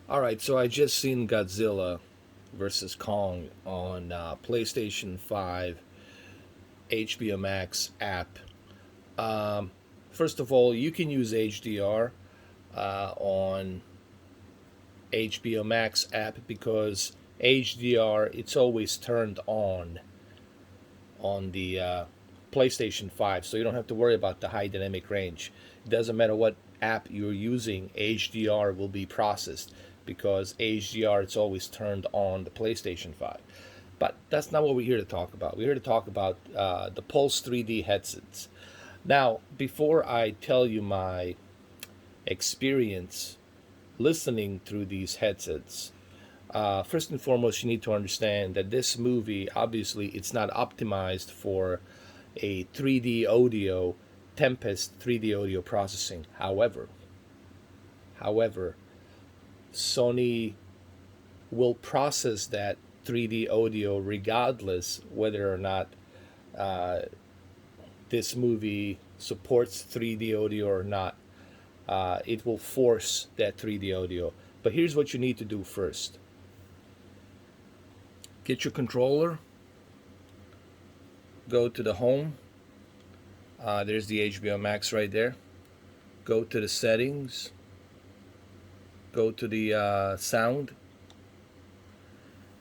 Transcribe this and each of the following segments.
All right, so I just seen Godzilla versus Kong on PlayStation 5 HBO Max app. Um, First of all, you can use HDR on HBO Max app because HDR it's always turned on the PlayStation 5, so you don't have to worry about the high dynamic range. It doesn't matter what app you're using, HDR will be processed because HDR it's always turned on the PlayStation 5. But that's not what we're here to talk about. We're here to talk about the Pulse 3D headsets. Now, before I tell you my experience listening through these headsets, first and foremost, you need to understand that this movie, obviously, it's not optimized for a 3D audio, Tempest 3D audio processing. However, Sony will process that 3D audio regardless whether or not uh, this movie supports 3D audio or not. It will force that 3D audio. But here's what you need to do first: get your controller, go to the home. There's the HBO Max right there. Go to the settings, go to the sound,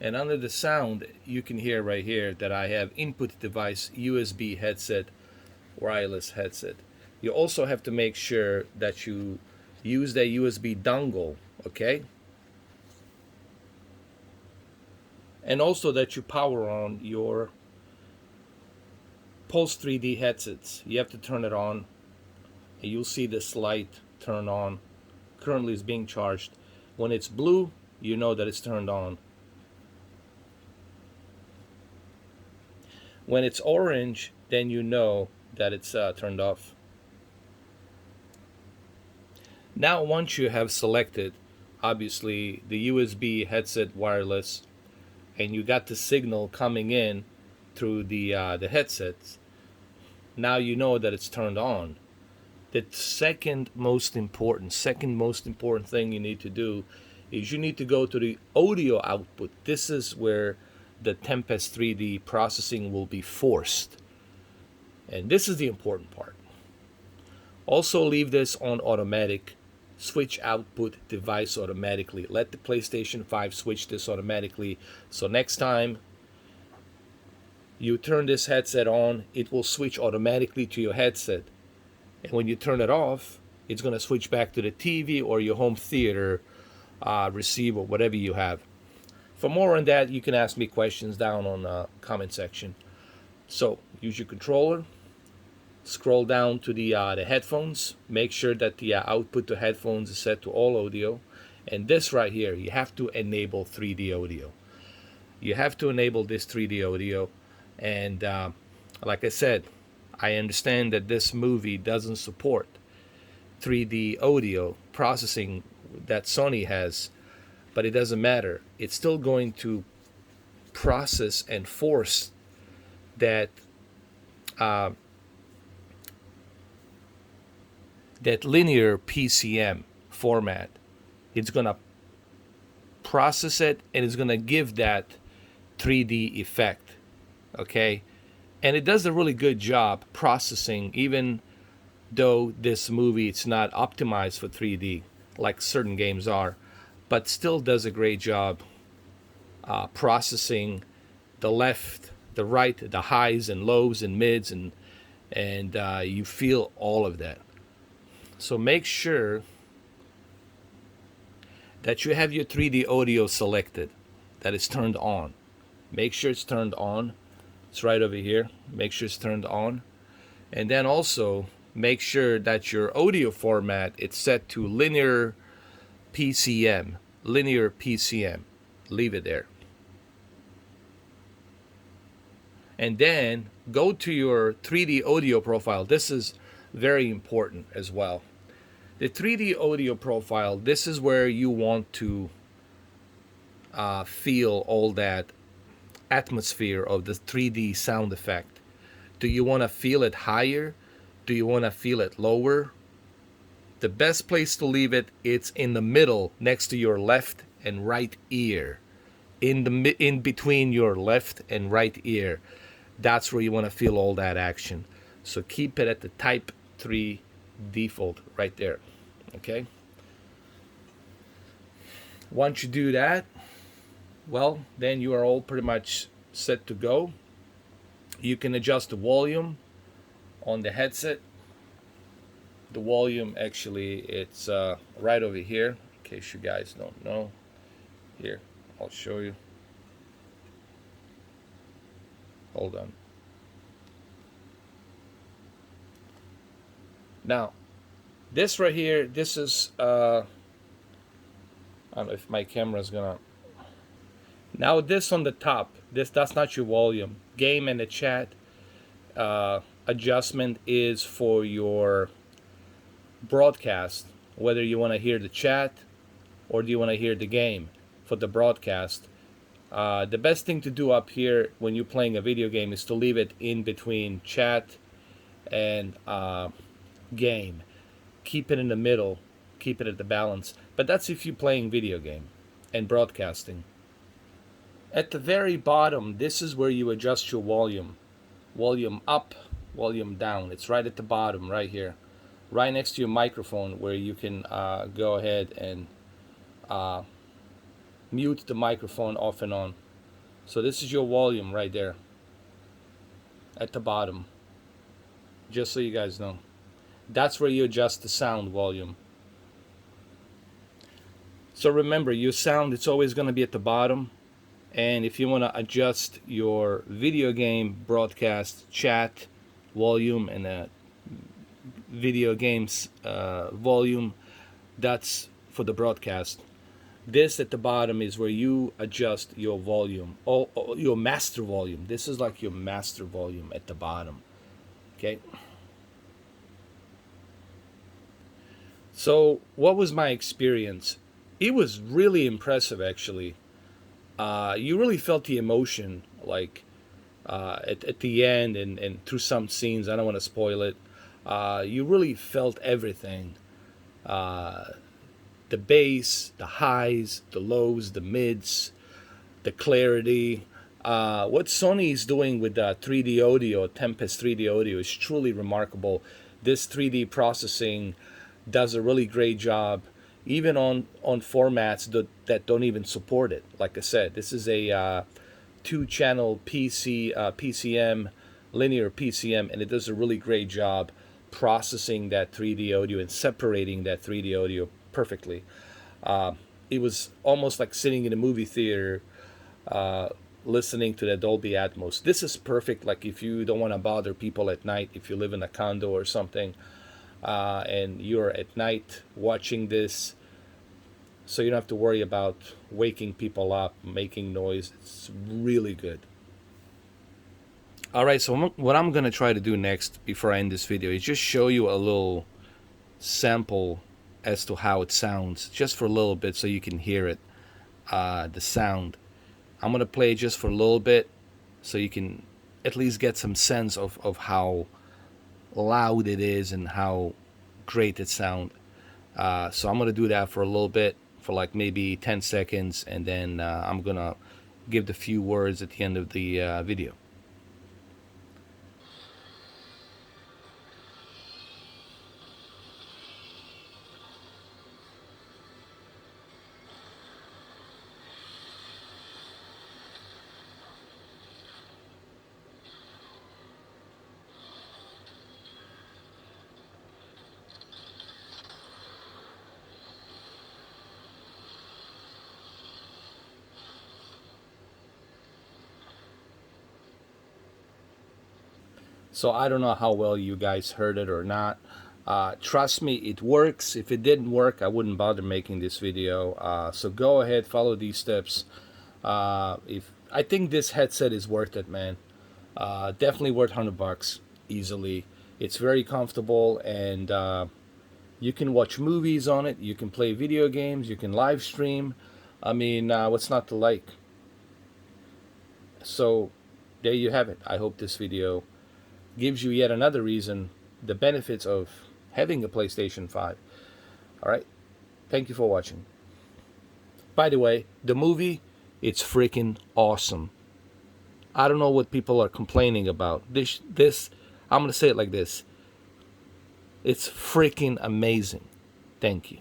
and under the sound, you can hear right here that I have input device USB headset, wireless headset. You also have to make sure that you use that USB dongle, okay? And also that you power on your Pulse 3D headsets. You have to turn it on, and you'll see this light turn on. Currently is being charged. When it's blue, you know that it's turned on. When it's orange, then you know that it's turned off. Now, once you have selected, obviously, the USB headset wireless, and you got the signal coming in through the headsets, now you know that it's turned on. The second most important thing you need to do is you need to go to the audio output. This is where the Tempest 3D processing will be forced. And this is the important part. Also leave this on automatic. Switch output device automatically. Let the PlayStation 5 switch this automatically. So next time you turn this headset on, it will switch automatically to your headset. And when you turn it off, it's going to switch back to the TV or your home theater receiver, whatever you have. For more on that, you can ask me questions down on the comment section. So use your controller, scroll down to the headphones, make sure that the output to headphones is set to all audio. And this right here, you have to enable 3D audio. You have to enable this 3D audio. And like I said, I understand that this movie doesn't support 3D audio processing that Sony has, but it doesn't matter. It's still going to process and force that uh, that linear PCM format. It's gonna process it and it's gonna give that 3D effect. Okay, and it does a really good job processing, even though this movie it's not optimized for 3D like certain games are, but still does a great job processing the left, the right, the highs and lows and mids, and you feel all of that. So make sure that you have your 3D audio selected, that it's turned on. Make sure it's turned on. It's right over here. Make sure it's turned on. And then also make sure that your audio format it's set to linear PCM. Linear PCM. Leave it there. And then go to your 3D audio profile. This is very important as well. The 3D audio profile, this is where you want to feel all that atmosphere of the 3D sound effect. Do you want to feel it higher? Do you want to feel it lower? The best place to leave it, it's in the middle next to your left and right ear. In between your left and right ear. That's where you want to feel all that action. So keep it at the Type 3 default right there. Okay? Once you do that, well, then you are all pretty much set to go. You can adjust the volume on the headset. The volume, actually, it's right over here, in case you guys don't know. Here, I'll show you. Hold on. Now, this right here, this is, I don't know if my camera's gonna. Now, this on the top, that's not your volume. Game and the chat adjustment is for your broadcast, whether you want to hear the chat or do you want to hear the game. For the broadcast, the best thing to do up here when you're playing a video game is to leave it in between chat and game. Keep it in the middle, keep it at the balance. But that's if you're playing video game and broadcasting. At the very bottom, this is where you adjust your volume. Volume up, volume down. It's right at the bottom, right here. Right next to your microphone, where you can go ahead and mute the microphone off and on. So this is your volume right there at the bottom, just so you guys know. That's where you adjust the sound volume. So remember, your sound, it's always going to be at the bottom. And if you want to adjust your video game broadcast chat volume and video games volume, that's for the broadcast. This at the bottom is where you adjust your volume, or your master volume. This is like your master volume at the bottom. Okay. So what was my experience? It was really impressive, actually. You really felt the emotion, like at the end and through some scenes. I don't want to spoil it. You really felt everything. The bass, the highs, the lows, the mids, the clarity. What Sony is doing with 3D audio, Tempest 3D audio, is truly remarkable. This 3D processing does a really great job, even on formats that don't even support it. Like I said, this is a 2-channel PCM, linear PCM, and it does a really great job processing that 3D audio and separating that 3D audio perfectly. It was almost like sitting in a movie theater listening to the Dolby Atmos. This is perfect, like if you don't want to bother people at night, if you live in a condo or something, and you're at night watching this, so you don't have to worry about waking people up, making noise. It's really good. All right, so what I'm going to try to do next before I end this video is just show you a little sample as to how it sounds, just for a little bit so you can hear it, the sound. I'm going to play it just for a little bit so you can at least get some sense of how loud it is and how great it sounds. So I'm going to do that for a little bit, for like maybe 10 seconds, and then I'm going to give the few words at the end of the video. So I don't know how well you guys heard it or not. Trust me, it works. If it didn't work, I wouldn't bother making this video. So go ahead, follow these steps. If I think this headset is worth it, man. Definitely worth $100 easily. It's very comfortable, and you can watch movies on it. You can play video games. You can live stream. I mean, what's not to like? So there you have it. I hope this video gives you yet another reason, the benefits of having a PlayStation 5. All right. Thank you for watching. By the way, the movie, it's freaking awesome. I don't know what people are complaining about. This, I'm gonna say it like this. It's freaking amazing. Thank you.